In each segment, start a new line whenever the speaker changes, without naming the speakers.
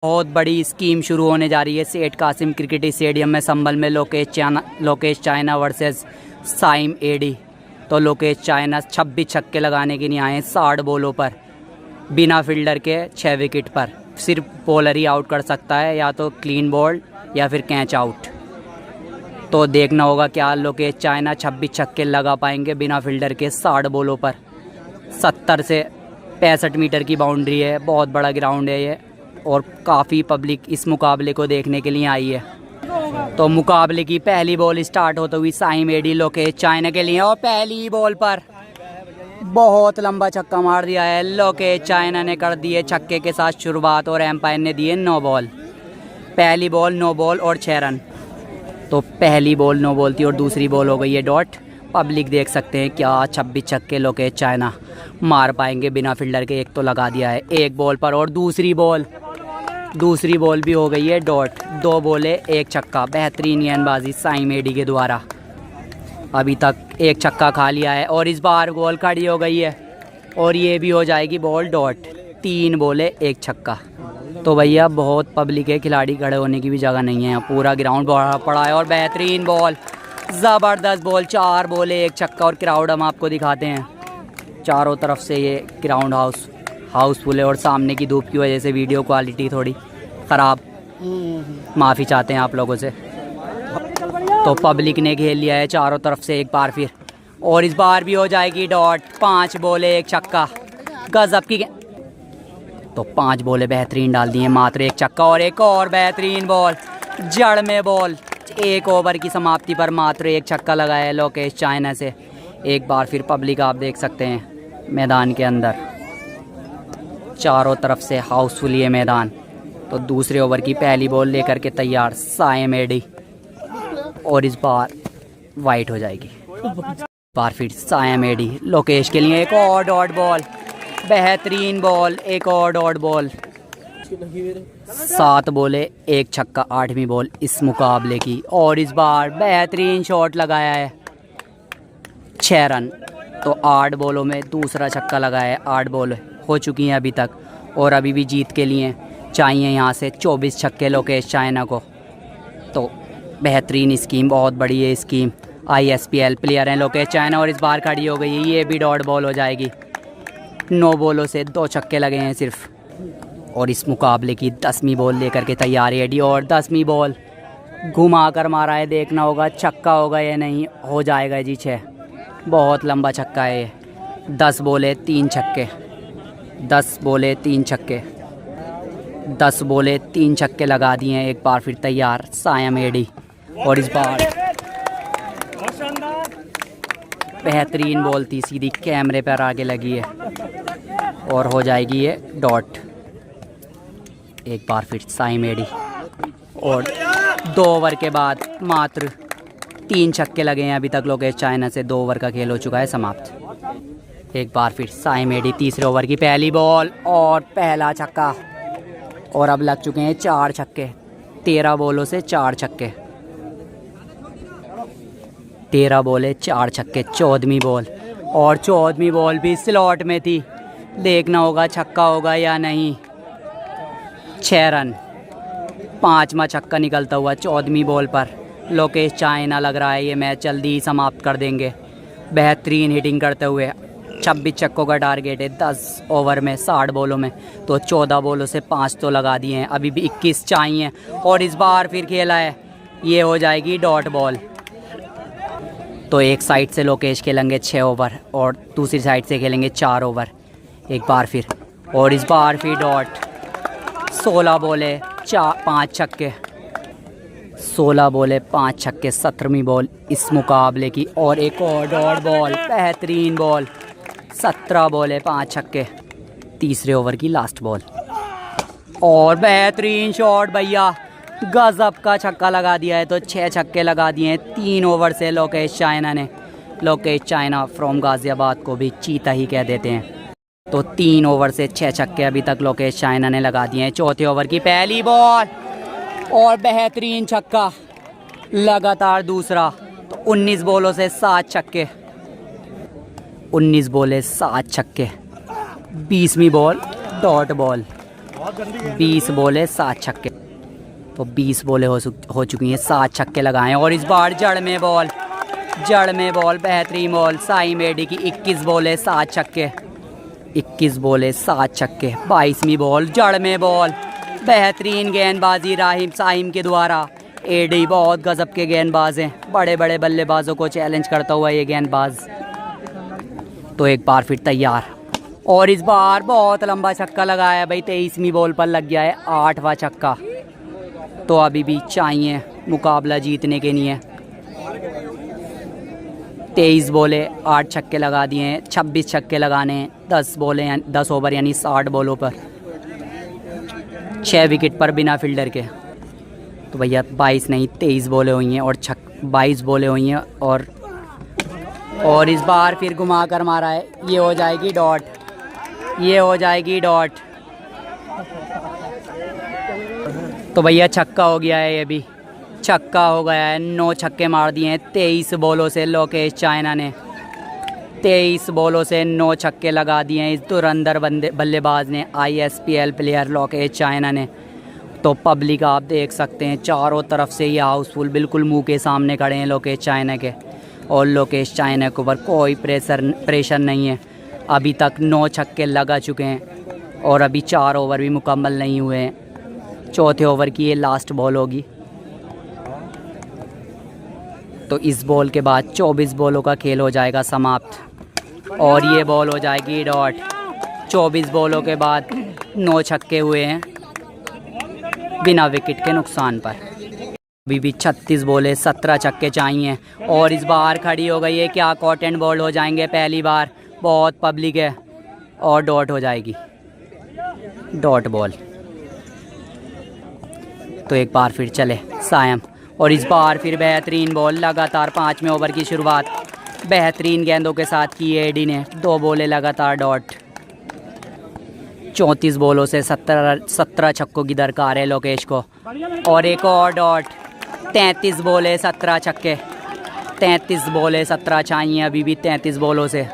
बहुत बड़ी स्कीम शुरू होने जा रही है सेठ कासिम क्रिकेट स्टेडियम में संभल में। लोकेश चाइना वर्सेस साइम एडी। तो लोकेश चाइना 26 छक्के लगाने के लिए आए 60 बॉलों पर, बिना फील्डर के 6 विकेट पर। सिर्फ बॉलर ही आउट कर सकता है, या तो क्लीन बॉल या फिर कैच आउट। तो देखना होगा क्या लोकेश चाइना 26 छक्के लगा पाएंगे बिना फील्डर के 60 बॉलों पर। 70 से 65 मीटर की बाउंड्री है, बहुत बड़ा ग्राउंड है ये, और काफ़ी पब्लिक इस मुकाबले को देखने के लिए आई है। तो मुकाबले की पहली बॉल स्टार्ट होते हुई साइम एडी लोकेश चाइना के लिए, और पहली बॉल पर बहुत लंबा छक्का मार दिया है। लोकेश चाइना ने कर दिए छक्के के साथ शुरुआत, और एम्पायर ने दिए 9 बॉल। पहली बॉल 9 बॉल और 6 रन। तो पहली बॉल 9 बॉल थी और दूसरी बॉल हो गई है डॉट। पब्लिक देख सकते हैं क्या 26 छक्के लोकेश चाइना मार पाएंगे बिना फील्डर के। एक तो लगा दिया है एक बॉल पर, और दूसरी बॉल भी हो गई है डॉट। 2 बॉले 1 छक्का। बेहतरीन गेंदबाजी साइम एडी के द्वारा। अभी तक 1 छक्का खा लिया है, और इस बार बॉल खड़ी हो गई है, और ये भी हो जाएगी बॉल डॉट। 3 बॉले 1 छक्का। तो भैया बहुत पब्लिक है, खिलाड़ी खड़े होने की भी जगह नहीं है। पूरा ग्राउंड भरा पड़ा है, और बेहतरीन बॉल, ज़बरदस्त बॉल। 4 बॉले 1 छक्का। और क्राउड हम आपको दिखाते हैं, चारों तरफ से ये ग्राउंड हाउसफुल है, और सामने की धूप की वजह से वीडियो क्वालिटी थोड़ी ख़राब, माफ़ी चाहते हैं आप लोगों से। तो पब्लिक ने घेर लिया है चारों तरफ से एक बार फिर, और इस बार भी हो जाएगी डॉट। 5 बॉले 1 छक्का, गजब की। तो 5 बॉले बेहतरीन डाल दिए, मात्र 1 छक्का। और एक और बेहतरीन बॉल, जड़ में बॉल। 1 ओवर की समाप्ति पर मात्र 1 छक्का लगाया है लोकेश चाइना से। एक बार फिर पब्लिक आप देख सकते हैं मैदान के अंदर, चारों तरफ से हाउसफुल ये मैदान। तो दूसरे ओवर की पहली बॉल लेकर के तैयार साइम एडी, और इस बार वाइट हो जाएगी। बार फिर साइम एडी लोकेश के लिए एक और डॉट बॉल, बेहतरीन बॉल, एक और डॉट बॉल। 7 बॉले 1 छक्का, 8वीं बॉल इस मुकाबले की। और इस बार बेहतरीन शॉट लगाया है, 6 रन। तो 8 बॉलों में दूसरा छक्का लगाया है। 8 बॉल हो चुकी हैं अभी तक, और अभी भी जीत के लिए चाहिए यहाँ से 24 छक्के लोकेश चाइना को। तो बेहतरीन स्कीम, बहुत बड़ी है स्कीम। ISPL प्लेयर हैं लोकेश चाइना, और इस बार खड़ी हो गई है, ये भी डॉट बॉल हो जाएगी। 9 बॉलों से 2 छक्के लगे हैं सिर्फ, और इस मुकाबले की 10वीं बॉल लेकर के तैयार है एडी। और 10वीं बॉल घुमा कर मारा है, देखना होगा छक्का होगा या नहीं। हो जाएगा जी 6, बहुत लंबा छक्का है ये। 10 बॉले 3 छक्के, 10 बॉले 3 छक्के, 10 बॉले 3 छक्के लगा दिए हैं एक बार फिर तैयार साइम एडी। और इस बार बेहतरीन बॉल थी, सीधी कैमरे पर आगे लगी है, और हो जाएगी ये डॉट। एक बार फिर साइम एडी, और 2 ओवर के बाद मात्र 3 छक्के लगे हैं अभी तक लोकेश चाइना से। 2 ओवर का खेल हो चुका है समाप्त। एक बार फिर साइम एडी, तीसरे ओवर की पहली बॉल, और पहला छक्का। और अब लग चुके हैं 4 छक्के, 13 बॉलों से 4 छक्के, 13 बॉले 4 छक्के। 14वीं बॉल, और 14वीं बॉल भी स्लॉट में थी, देखना होगा छक्का होगा या नहीं। 6 रन, 5वां छक्का निकलता हुआ 14वीं बॉल पर। लोकेश चाइना लग रहा है ये मैच जल्दी ही समाप्त कर देंगे, बेहतरीन हिटिंग करते हुए। 26 छक्कों का टारगेट है 10 ओवर में 60 बॉलों में। तो 14 बॉलों से 5 तो लगा दिए हैं, अभी भी 21 चाहिए। और इस बार फिर खेला है, ये हो जाएगी डॉट बॉल। तो एक साइड से लोकेश खेलेंगे 6 ओवर, और दूसरी साइड से खेलेंगे 4 ओवर। एक बार फिर, और इस बार फिर डॉट। 16 बॉले 5 छक्के, 16 बॉले 5 छक्के। 17वीं बॉल इस मुकाबले की, और एक और डॉट बॉल, बेहतरीन बॉल। 17 बॉले 5 छक्के, तीसरे ओवर की लास्ट बॉल। और बेहतरीन शॉट भैया, गजब का छक्का लगा दिया है। तो 6 छक्के लगा दिए हैं 3 ओवर से लोकेश चाइना ने। लोकेश चाइना फ्रॉम गाज़ियाबाद को भी चीता ही कह देते हैं। तो 3 ओवर से 6 छक्के अभी तक लोकेश चाइना ने लगा दिए हैं। चौथे ओवर की पहली बॉल, और बेहतरीन छक्का, लगातार दूसरा। तो 19 बॉलों से 7 छक्के, 19 बॉले 7 छक्के। 20वीं बॉल डॉट बॉल। 20 बॉले 7 छक्के। तो 20 बॉले हो चुकी हैं, 7 छक्के लगाए। और इस बार जड़ में बॉल बेहतरीन बॉल साइम एडी की। 21 बॉले 7 छक्के, 21 बॉले 7 छक्के। 22वीं बॉल जड़ में बॉल, बेहतरीन गेंदबाजी राहिम साइम के द्वारा। एडी बहुत गजब के गेंदबाज हैं, बड़े बड़े बल्लेबाजों को चैलेंज करता हुआ ये गेंदबाज। तो एक बार फिर तैयार, और इस बार बहुत लंबा छक्का लगाया भाई। 23वीं बॉल पर लग गया है 8वां छक्का। तो अभी भी चाहिए मुकाबला जीतने के लिए। 23 बॉले 8 छक्के लगा दिए हैं, 26 छक्के लगाने हैं। 10 ओवर यानी 60 बॉलों पर 6 विकेट पर बिना फील्डर के। तो भैया 22 नहीं 23 बॉलें हुई हैं और 22 बॉलें हुई हैं। और इस बार फिर घुमा कर मारा है, ये हो जाएगी डॉट, ये हो जाएगी डॉट। तो भैया छक्का हो गया है, ये भी छक्का हो गया है। 9 छक्के मार दिए हैं 23 बॉलों से लोकेश चाइना ने। 23 बॉलों से 9 छक्के लगा दिए हैं इस धुरंधर बल्लेबाज ने, ISPL प्लेयर लोकेश चाइना ने। तो पब्लिक आप देख सकते हैं चारों तरफ से ये हाउसफुल बिल्कुल मुंह के सामने खड़े हैं लोकेश चाइना के। और लोकेश चाइना के ऊपर कोई प्रेशर नहीं है। अभी तक 9 छक्के लगा चुके हैं और अभी 4 ओवर भी मुकम्मल नहीं हुए हैं। चौथे ओवर की ये लास्ट बॉल होगी। तो इस बॉल के बाद 24 बॉलों का खेल हो जाएगा समाप्त और ये बॉल हो जाएगी डॉट। 24 बॉलों के बाद 9 छक्के हुए हैं बिना विकेट के नुकसान पर। अभी भी 36 बॉले 17 छक्के चाहिए और इस बार खड़ी हो गई है। क्या कॉटन बॉल हो जाएंगे पहली बार, बहुत पब्लिक है और डॉट हो जाएगी, डॉट बॉल। तो एक बार फिर चले सायम और इस बार फिर बेहतरीन बॉल। लगातार 5वें ओवर की शुरुआत बेहतरीन गेंदों के साथ की एडी ने। 2 बॉलें लगातार डॉट। 34 बॉलों से 17 छक्कों की दरकार है लोकेश को और एक और डॉट। 33 बॉलें 17 छक्के, 33 बॉलें 17 चाहिए अभी भी। 33 बॉलों से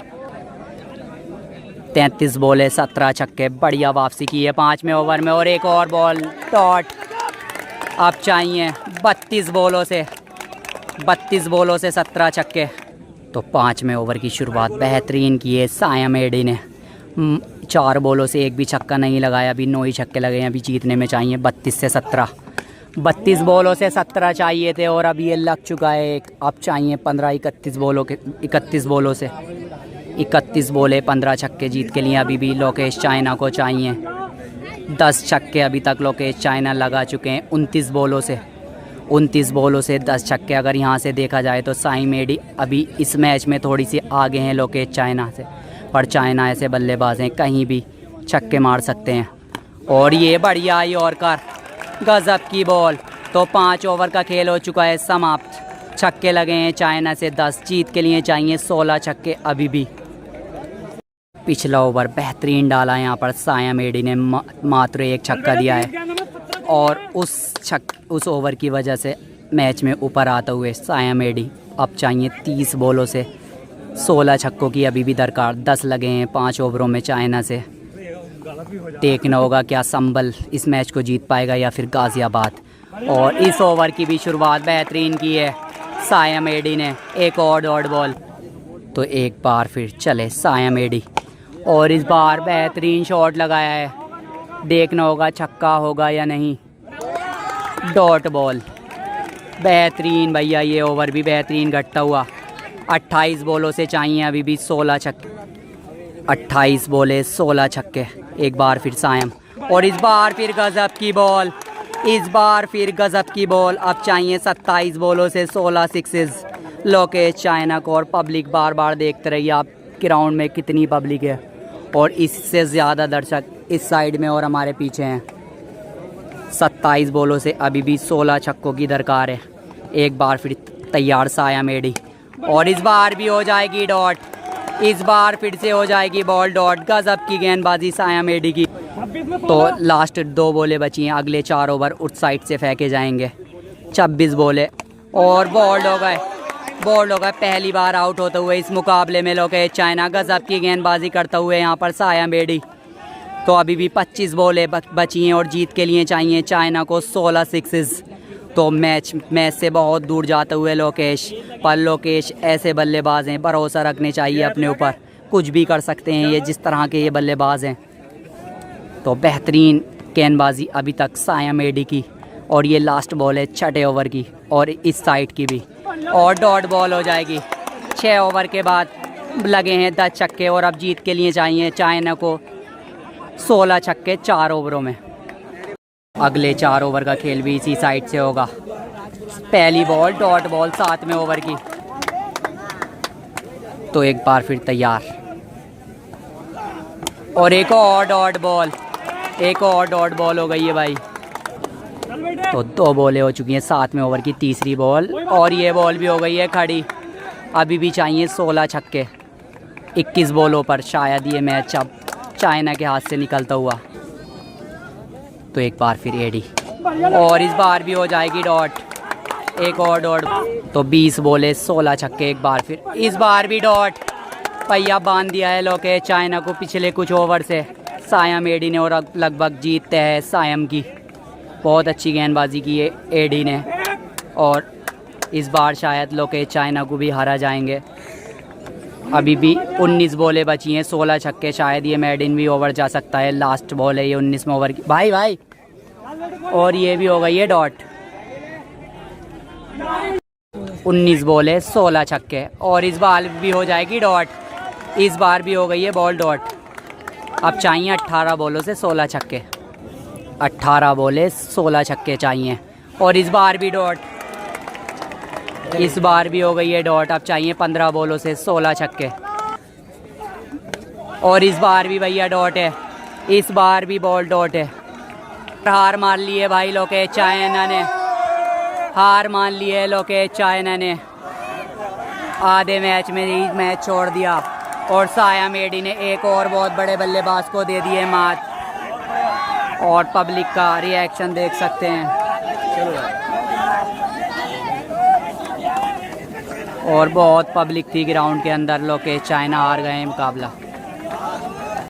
33 बॉलें 17 छक्के। बढ़िया वापसी की है 5वें ओवर में और एक और बॉल डॉट। अब चाहिए 32 बॉलों से 17 छक्के। तो 5वें ओवर की शुरुआत बेहतरीन की है सायम एडी ने। 4 बॉलों से एक भी छक्का नहीं लगाया, अभी 9 ही छक्के लगे हैं। अभी जीतने में चाहिए 32 से 17। 32 बॉलों से 17 चाहिए थे और अभी ये लग चुका है एक। अब चाहिए 31 बॉलों से 31 बॉले 15 छक्के जीत के लिए अभी भी लोकेश चाइना को चाहिए। 10 छक्के अभी तक लोकेश चाइना लगा चुके हैं 29 बॉलों से 10 छक्के। अगर यहाँ से देखा जाए तो साइम एडी अभी इस मैच में थोड़ी सी आगे हैं लोकेश चाइना से, पर चाइना ऐसे बल्लेबाज हैं कहीं भी छक्के मार सकते हैं। और ये बढ़िया आई और कर गजब की बॉल। तो 5 ओवर का खेल हो चुका है समाप्त। छक्के लगे हैं चाइना से 10, जीत के लिए चाहिए 16 छक्के अभी भी। पिछला ओवर बेहतरीन डाला यहाँ पर सायम एडी ने, मात्र 1 छक्का दिया है और उस ओवर की वजह से मैच में ऊपर आता हुए सायम एडी। अब चाहिए 30 बॉलों से 16 छक्कों की अभी भी दरकार। 10 लगे हैं 5 ओवरों में चाइना से। देखना होगा क्या संभल इस मैच को जीत पाएगा या फिर गाज़ियाबाद। और इस ओवर की भी शुरुआत बेहतरीन की है सायम एडी ने। एक और डॉट बॉल। तो एक बार फिर चले सायम एडी और इस बार बेहतरीन शॉट लगाया है। देखना होगा छक्का होगा या नहीं। डॉट बॉल बेहतरीन भैया, ये ओवर भी बेहतरीन घटता हुआ। 28 बॉलों से चाहिए अभी भी 16 छक्के। 28 बॉले 16 छक्के। एक बार फिर सायम और इस बार फिर गजब की बॉल, इस बार फिर गजब की बॉल। अब चाहिए 27 बॉलों से 16 सिक्सेस लोकेश चाइना को। और पब्लिक बार बार देखते रहिए आप ग्राउंड में कितनी पब्लिक है और इससे ज़्यादा दर्शक इस साइड में और हमारे पीछे हैं। 27 बॉलों से अभी भी 16 छक्कों की दरकार है। एक बार फिर तैयार सायम एडी और इस बार भी हो जाएगी डॉट। इस बार फिर से हो जाएगी बॉल डॉट। गजब की गेंदबाजी सायम एडी की। तो लास्ट 2 बॉलें बची हैं, अगले 4 ओवर उस साइड से फेंके जाएंगे। 26 बॉलें और बॉल्ड हो गए, बॉल्ड हो गए। पहली बार आउट होते हुए इस मुकाबले में लोकेश चाइना। गजब की गेंदबाजी करते हुए यहाँ पर सायम एडी। तो अभी भी 25 बॉलें बची हैं और जीत के लिए चाहिए चाइना को 16 सिक्सेस। तो मैच से बहुत दूर जाते हुए लोकेश, पर लोकेश ऐसे बल्लेबाज हैं, भरोसा रखने चाहिए अपने ऊपर, कुछ भी कर सकते हैं ये जिस तरह के ये बल्लेबाज हैं। तो बेहतरीन गेंदबाजी अभी तक सायम एडी की, और ये लास्ट बॉल है 6 ओवर की और इस साइड की भी, और डॉट बॉल हो जाएगी। 6 ओवर के बाद लगे हैं 10 छक्के और अब जीत के लिए चाहिए चाइना को 16 छक्के 4 ओवरों में। अगले 4 ओवर का खेल भी इसी साइड से होगा। पहली बॉल डॉट बॉल 7वें ओवर की, तो एक बार फिर तैयार, और एक और डॉट बॉल, एक और डॉट बॉल हो गई है भाई। तो 2 बॉलें हो चुकी हैं 7वें ओवर की, तीसरी बॉल, और ये बॉल भी हो गई है खड़ी। अभी भी चाहिए 16 छक्के 21 बॉलों पर, शायद ये मैच अब चाइना के हाथ से निकलता हुआ। तो एक बार फिर एडी, और इस बार भी हो जाएगी डॉट, एक और डॉट। तो 20 बॉलें 16 छक्के, एक बार फिर इस बार भी डॉट। पहिया बांध दिया है लोकेश चाइना को पिछले कुछ ओवर से सायम एडी ने, और लगभग जीतते हैं सायम की। बहुत अच्छी गेंदबाजी की है एडी ने, और इस बार शायद लोकेश चाइना को भी हारा जाएंगे। अभी भी 19 बॉलें बची हैं 16 छक्के, शायद ये मेडिन भी ओवर जा सकता है। लास्ट बॉल है ये 19वें ओवर की भाई, और ये भी हो गई है डॉट। 19 बॉलें 16 छक्के, और इस बार भी हो जाएगी डॉट, इस बार भी हो गई है बॉल डॉट। अब चाहिए 18 बॉलों से 16 छक्के, 18 बॉलें 16 छक्के चाहिए, और इस बार भी डॉट, इस बार भी हो गई है डॉट। अब चाहिए 15 बॉलों से 16 छक्के, और इस बार भी भैया डॉट है, इस बार भी बॉल डॉट है। हार मान ली है भाई लोकेश चाइना ने, हार मान ली है लोकेश चाइना ने। आधे मैच में ही मैच छोड़ दिया, और सायम एडी ने एक और बहुत बड़े बल्लेबाज को दे दिए मात। और पब्लिक का रिएक्शन देख सकते हैं, और बहुत पब्लिक थी ग्राउंड के अंदर। लोकेश चाइना हार गए मुकाबला।